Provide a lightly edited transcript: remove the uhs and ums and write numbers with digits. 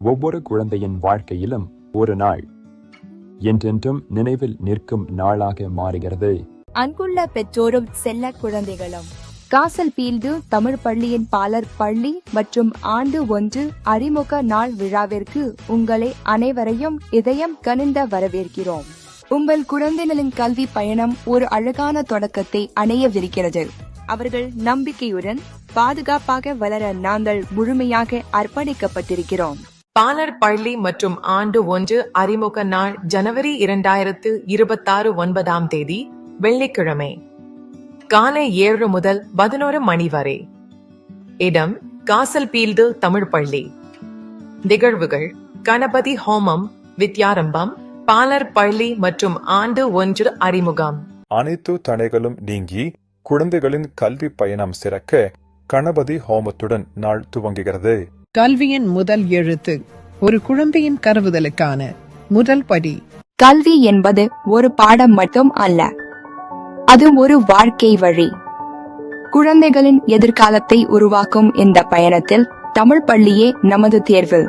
ஒவ்வொரு குழந்தையின் வாழ்க்கையிலும் ஒரு நாள் என்றென்றும் நினைவில் நிற்கும் நாளாக மாறுகிறது. அன்புள்ள பெற்றோரும் செல்ல குழந்தைகளும், காசல் பீல்டு தமிழ் பள்ளியின் பாலர் பள்ளி மற்றும் ஆண்டு 1 அறிமுக நாள் விழாவிற்கு உங்களை அனைவரையும் இதயம் கனிந்த வரவேற்கிறோம். உங்கள் குழந்தைகளின் கல்வி பயணம் ஒரு அழகான தொடக்கத்தை அடையவிருக்கிறது. அவர்கள் நம்பிக்கையுடன் பாதுகாப்பாக வளர நாங்கள் முழுமையாக அர்ப்பணிக்கப்பட்டிருக்கிறோம். பாலர் பள்ளி மற்றும் ஆண்டு 1 அறிமுக நாள் ஜனவரி 2026 9ஆம் தேதி வெள்ளிக்கிழமை காலை 7 முதல் 11 மணி வரை. இடம் காசல் பீல்டு தமிழ் பள்ளி. நிகழ்வுகள் கணபதி ஹோமம், வித்யாரம்பம், பாலர் பள்ளி மற்றும் ஆண்டு 1 அறிமுகம். அனைத்து தடைகளும் நீங்கி குழந்தைகளின் கல்வி பயணம் சிறக்க கணபதி ஹோமத்துடன் நாள் துவங்குகிறது. கல்வியின் முதல் எழுத்து ஒரு குழந்தையின் கருவுதலுக்கான முதல் படி. கல்வி என்பது ஒரு பாடம் மட்டும் அல்ல, அது ஒரு வாழ்க்கை வழி. குழந்தைகளின் எதிர்காலத்தை உருவாக்கும் இந்த பயணத்தில் தமிழ் பள்ளியே நமது தேர்வு.